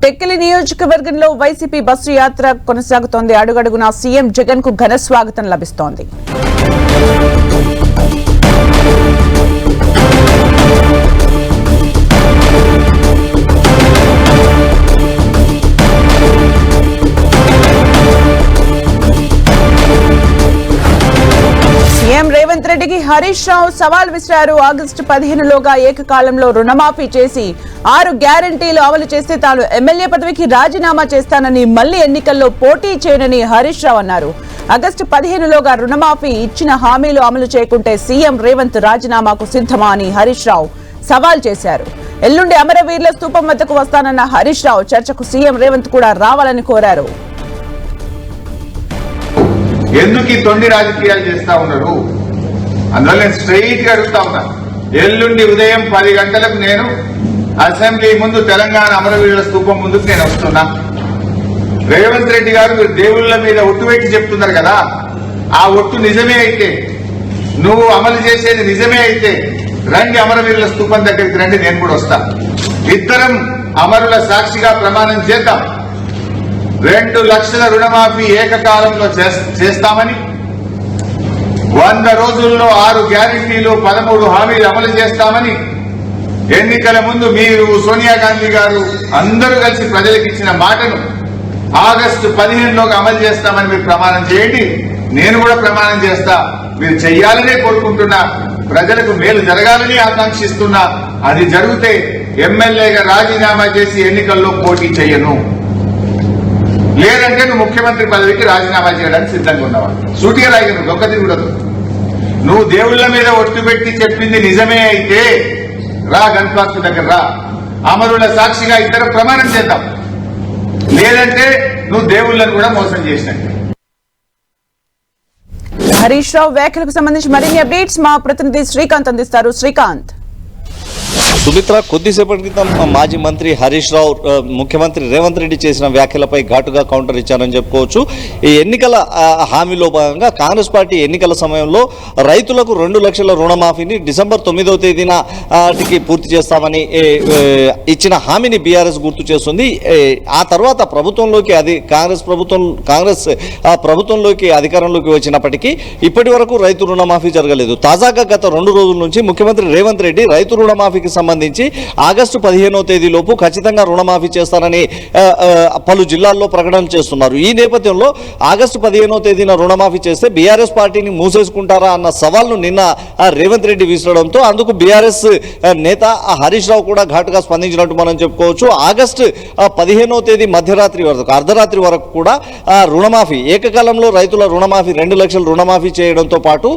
టెక్కలి నియోజకవర్గంలో YCP bus యాత్ర కొనసాగుతోంది. అడుగడుగునా సీఎం జగన్ కు ఘన స్వాగతం లభిస్తోంది. సీఎం రేవంత్ రెడ్డికి హరీష్ రావు సవాల్ విసిరారు. ఆగస్టు 15లోగా ఏకకాలంలో రుణమాఫీ చేసి 6 గ్యారంటీలు అమలు చేస్తే తాను ఎమ్మెల్యే పదవికి రాజీనామా చేస్తానని, మళ్లీ ఎన్నికల్లో పోటీ చేయనని హరీష్ రావు అన్నారు. ఆగస్టు 15లోగా రుణమాఫీ ఇచ్చిన హామీలు అమలు చేయకుంటే సీఎం రేవంత్ రాజీనామాకు సిద్ధమా అని హరీష్ రావు సవాల్ చేశారు. ఎల్లుండి అమరవీరుల స్తూపం వద్దకు వస్తానన్న హరీష్ రావు చర్చకు సీఎం రేవంత్ కూడా రావాలని కోరారు. ఎందుకు ఈ తొండి రాజకీయాలు చేస్తా ఉన్నారు? అందువల్ల నేను స్ట్రైట్ గా అడుగుతా ఉన్నా. ఎల్లుండి ఉదయం 10 గంటలకు నేను అసెంబ్లీ ముందు తెలంగాణ అమరవీరుల స్తూపం ముందుకు నేను వస్తున్నా. రేవంత్ రెడ్డి గారు మీరు దేవుళ్ల మీద ఒట్టు పెట్టి చెప్తున్నారు కదా, ఆ ఒట్టు నిజమే అయితే, నువ్వు అమలు చేసేది నిజమే అయితే రండి, అమరవీరుల స్తూపం దగ్గరికి రండి, నేను కూడా వస్తా. ఇద్దరం అమరుల సాక్షిగా ప్రమాణం చేద్దాం. 2 లక్షల రుణమాఫీ ఏకకాలంలో చేస్తామని, 100 రోజుల్లో 6 గ్యారంటీలు 13 హామీలు అమలు చేస్తామని ఎన్నికల ముందు మీరు, సోనియా గాంధీ గారు అందరూ కలిసి ప్రజలకు ఇచ్చిన మాటను ఆగస్టు 15లోగా అమలు చేస్తామని మీరు ప్రమాణం చేయండి. నేను కూడా ప్రమాణం చేస్తా. మీరు చెయ్యాలనే కోరుకుంటున్నా, ప్రజలకు మేలు జరగాలని ఆకాంక్షిస్తున్నా. అది జరిగితే ఎమ్మెల్యేగా రాజీనామా చేసి ఎన్నికల్లో పోటీ చేయను, లేదంటే నువ్వు ముఖ్యమంత్రి పదవికి రాజీనామా చేయడానికి సిద్ధంగా ఉన్నావా? సూటిగా రాయను, దొంగతి కూడా. నువ్వు దేవుళ్ల మీద ఒట్టు పెట్టి చెప్పింది నిజమే అయితే రా, గణపాక్తి దగ్గర రా, అమరుల సాక్షిగా ఇద్దరు ప్రమాణం చేద్దాం. లేదంటే నువ్వు దేవుళ్లను కూడా మోసం చేసినట్టు. హరీష్ రావు వ్యాఖ్యలకు సంబంధించి మరిన్ని అప్డేట్స్ మా ప్రతినిధి శ్రీకాంత్ అందిస్తారు. శ్రీకాంత్. సుమిత్ర, కొద్దిసేపటి క్రితం మాజీ మంత్రి హరీష్ రావు ముఖ్యమంత్రి రేవంత్ రెడ్డి చేసిన వ్యాఖ్యలపై ఘాటుగా కౌంటర్ ఇచ్చారని చెప్పుకోవచ్చు. ఈ ఎన్నికల హామీలో భాగంగా కాంగ్రెస్ పార్టీ ఎన్నికల సమయంలో రైతులకు 2 లక్షల రుణమాఫీని డిసెంబర్ 9వ తేదీనాటికి పూర్తి చేస్తామని ఇచ్చిన హామీని బీఆర్ఎస్ గుర్తు చేస్తుంది. ఆ తర్వాత కాంగ్రెస్ ప్రభుత్వంలోకి అధికారంలోకి వచ్చినప్పటికీ ఇప్పటి వరకు రైతు రుణమాఫీ జరగలేదు. తాజాగా గత 2 రోజుల నుంచి ముఖ్యమంత్రి రేవంత్ రెడ్డి రైతు రుణమాఫీకి సంబంధించి ఆగస్టు 15వ తేదీలోపు ఖచ్చితంగా రుణమాఫీ చేస్తారని పలు జిల్లాల్లో ప్రకటనలు చేస్తున్నారు. ఈ నేపథ్యంలో ఆగస్టు 15వ తేదీన రుణమాఫీ చేస్తే బీఆర్ఎస్ పార్టీని మూసేసుకుంటారా అన్న సవాల్ను నిన్న రేవంత్ రెడ్డి విసరడంతో అందుకు బీఆర్ఎస్ నేత హరీష్ రావు కూడా ఘాటుగా స్పందించినట్టు మనం చెప్పుకోవచ్చు. ఆగస్టు 15వ తేదీ మధ్యరాత్రి వరకు, అర్ధరాత్రి వరకు కూడా రుణమాఫీ ఏకకాలంలో రైతుల రుణమాఫీ 2 లక్షల రుణమాఫీ చేయడంతో పాటు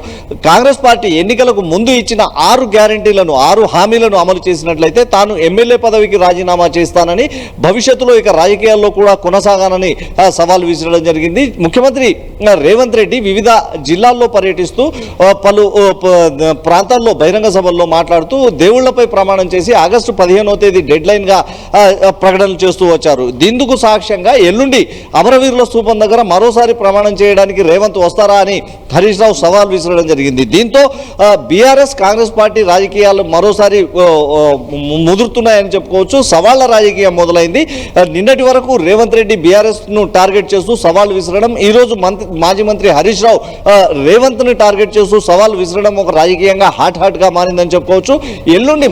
కాంగ్రెస్ పార్టీ ఎన్నికలకు ముందు ఇచ్చిన 6 గ్యారంటీలను 6 హామీలను అమలు చేసినట్లయితే తాను ఎమ్మెల్యే పదవికి రాజీనామా చేస్తానని, భవిష్యత్తులో ఇక రాజకీయాల్లో కూడా కొనసాగానని సవాల్ విసరడం జరిగింది. ముఖ్యమంత్రి రేవంత్ రెడ్డి వివిధ జిల్లాల్లో పర్యటిస్తూ పలు ప్రాంతాల్లో బహిరంగ సభల్లో మాట్లాడుతూ దేవుళ్లపై ప్రమాణం చేసి ఆగస్టు 15వ తేదీ డెడ్ లైన్ గా ప్రకటనలు చేస్తూ వచ్చారు. దీనికి సాక్ష్యంగా ఎల్లుండి అమరవీరుల స్తూపం దగ్గర మరోసారి ప్రమాణం చేయడానికి రేవంత్ వస్తారా అని హరీష్ రావు సవాల్ విసరడం జరిగింది. దీంతో బీఆర్ఎస్ కాంగ్రెస్ పార్టీ రాజకీయాలు మరోసారి ముదురుతున్నాయని చెప్పుకోవచ్చు. సవాళ్ల రాజకీయం మొదలైంది. నిన్నటి వరకు రేవంత్ రెడ్డి బీఆర్ఎస్ ను టార్గెట్ చేస్తూ సవాల్ విసరడం, ఈ రోజు మాజీ మంత్రి హరీష్ రావు రేవంత్ ని టార్గెట్ చేస్తూ సవాల్ విసరడం ఒక రాజకీయంగా హాట్ గా మారిందని చెప్పుకోవచ్చు. ఎల్లుండి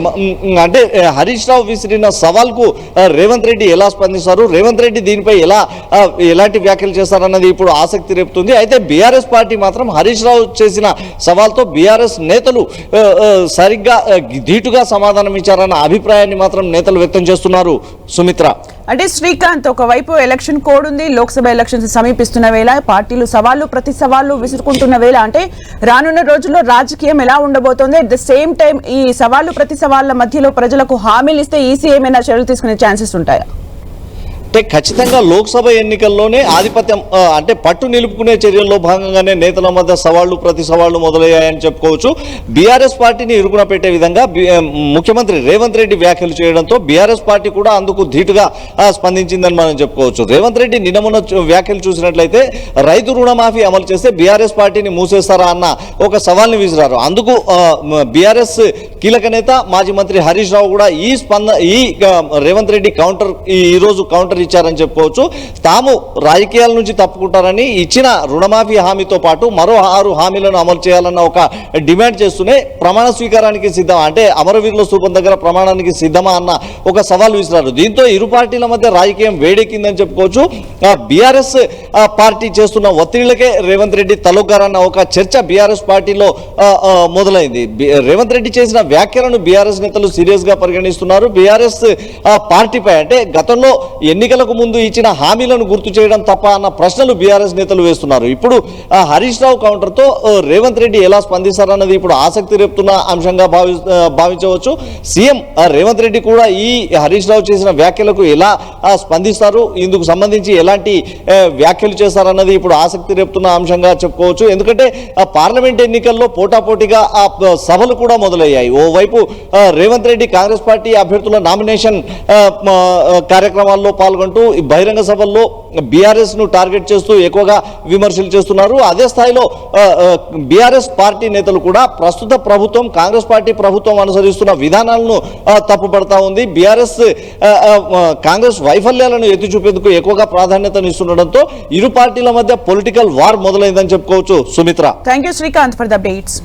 అంటే హరీష్ రావు విసిరిన సవాల్ కు రేవంత్ రెడ్డి ఎలా స్పందిస్తారు, రేవంత్ రెడ్డి దీనిపై ఎలాంటి వ్యాఖ్యలు చేస్తారన్నది ఇప్పుడు ఆసక్తి రేపుతుంది. అయితే బీఆర్ఎస్ పార్టీ మాత్రం హరీష్ రావు చేసిన సవాల్తో బీఆర్ఎస్ నేతలు సరిగ్గా ధీటుగా సమాధానం ఇచ్చారన్న అభిప్రాయాన్ని మాత్రం నేతలు వ్యక్తం చేస్తున్నారు. సుమిత్ర, అంటే శ్రీకాంత్, ఒకవైపు ఎలక్షన్ కోడ్ ఉంది, లోక్సభ ఎలక్షన్స్ సమీపిస్తున్న వేళ పార్టీలు సవాళ్లు ప్రతి సవాళ్లు విసురుకుంటున్న వేళ, అంటే రానున్న రోజుల్లో రాజకీయం ఎలా ఉండబోతోంది? అట్ ద సేమ్ టైం ఈ సవాళ్లు ప్రతి సవాళ్ల మధ్యలో ప్రజలకు హామీలు ఇస్తే ఈసీ ఏమైనా చర్యలు తీసుకునే ఛాన్సెస్ ఉంటాయా? అంటే ఖచ్చితంగా లోక్సభ ఎన్నికల్లోనే ఆధిపత్యం అంటే పట్టు నిలుపుకునే చర్యల్లో భాగంగానే నేతల మధ్య సవాళ్లు ప్రతి సవాళ్లు మొదలయ్యాయని చెప్పుకోవచ్చు. బీఆర్ఎస్ పార్టీని ఇరుకున పెట్టే విధంగా ముఖ్యమంత్రి రేవంత్ రెడ్డి వ్యాఖ్యలు చేయడంతో బీఆర్ఎస్ పార్టీ కూడా అందుకు ధీటుగా స్పందించిందని మనం చెప్పుకోవచ్చు. రేవంత్ రెడ్డి నిన్న మొన్న వ్యాఖ్యలు చూసినట్లయితే రైతు రుణమాఫీ అమలు చేస్తే బీఆర్ఎస్ పార్టీని మూసేస్తారా అన్న ఒక సవాల్ని విసిరారు. అందుకు బీఆర్ఎస్ కీలక నేత మాజీ మంత్రి హరీష్ రావు కూడా ఈ రేవంత్ రెడ్డి ఈ రోజు కౌంటర్ ఇచ్చారని చెప్పుకోవచ్చు. తాము రాజకీయాల నుంచి తప్పుకుంటారని ఇచ్చిన రుణమాఫీ హామీతో పాటు మరో 6 హామీలను అమలు చేయాలన్న ఒక డిమాండ్ చేస్తూనే ప్రమాణ స్వీకారానికి సిద్ధమా అంటే అమరవీరుల స్థూపం దగ్గర ప్రమాణానికి సిద్ధమా అన్న ఒక సవాల్ విసిరారు. దీంతో ఇరు పార్టీల మధ్య రాజకీయం వేడెక్కిందని చెప్పుకోవచ్చు. బీఆర్ఎస్ పార్టీ చేస్తున్న ఒత్తిళ్లకే రేవంత్ రెడ్డి తలొగ్గారన్న ఒక చర్చ బీఆర్ఎస్ పార్టీలో మొదలైంది. రేవంత్ రెడ్డి చేసిన వ్యాఖ్యలను బీఆర్ఎస్ నేతలు సీరియస్ గా పరిగణిస్తున్నారు. బీఆర్ఎస్ పార్టీపై అంటే గతంలో ఎన్నికలకు ముందు ఇచ్చిన హామీలను గుర్తు చేయడం తప్ప అన్న ప్రశ్నలు బీఆర్ఎస్ నేతలు వేస్తున్నారు. ఇప్పుడు హరీష్ రావు కౌంటర్తో రేవంత్ రెడ్డి ఎలా స్పందిస్తారన్నది ఇప్పుడు ఆసక్తి రేపుతున్న అంశంగా భావించవచ్చు. సీఎం రేవంత్ రెడ్డి కూడా ఈ హరీష్ రావు చేసిన వ్యాఖ్యలకు ఎలా స్పందిస్తారు, ఇందుకు సంబంధించి ఎలాంటి వ్యాఖ్యలు చేస్తారన్నది ఇప్పుడు ఆసక్తి రేపుతున్న అంశంగా చెప్పుకోవచ్చు. ఎందుకంటే పార్లమెంట్ ఎన్నికల్లో పోటాపోటీగా సభలు కూడా మొదలయ్యాయి. ఓవైపు రేవంత్ రెడ్డి కాంగ్రెస్ పార్టీ అభ్యర్థుల నామినేషన్ కార్యక్రమాల్లో పాల్గొంటూ బహిరంగ సభల్లో బీఆర్ఎస్ ను టార్గెట్ చేస్తూ ఎక్కువగా విమర్శలు చేస్తున్నారు. అదే స్థాయిలో బీఆర్ఎస్ పార్టీ నేతలు కూడా ప్రస్తుత ప్రభుత్వం కాంగ్రెస్ పార్టీ ప్రభుత్వం అనుసరిస్తున్న విధానాలను తప్పుపడతా ఉంది. బీఆర్ఎస్ కాంగ్రెస్ వైఫల్యాలను ఎత్తి చూపేందుకు ఎక్కువగా ప్రాధాన్యతనిస్తుండడంతో ఇరు పార్టీల మధ్య పొలిటికల్ వార్ మొదలైందని చెప్పుకోవచ్చు. Sumitra, thank you Srikanth for the updates.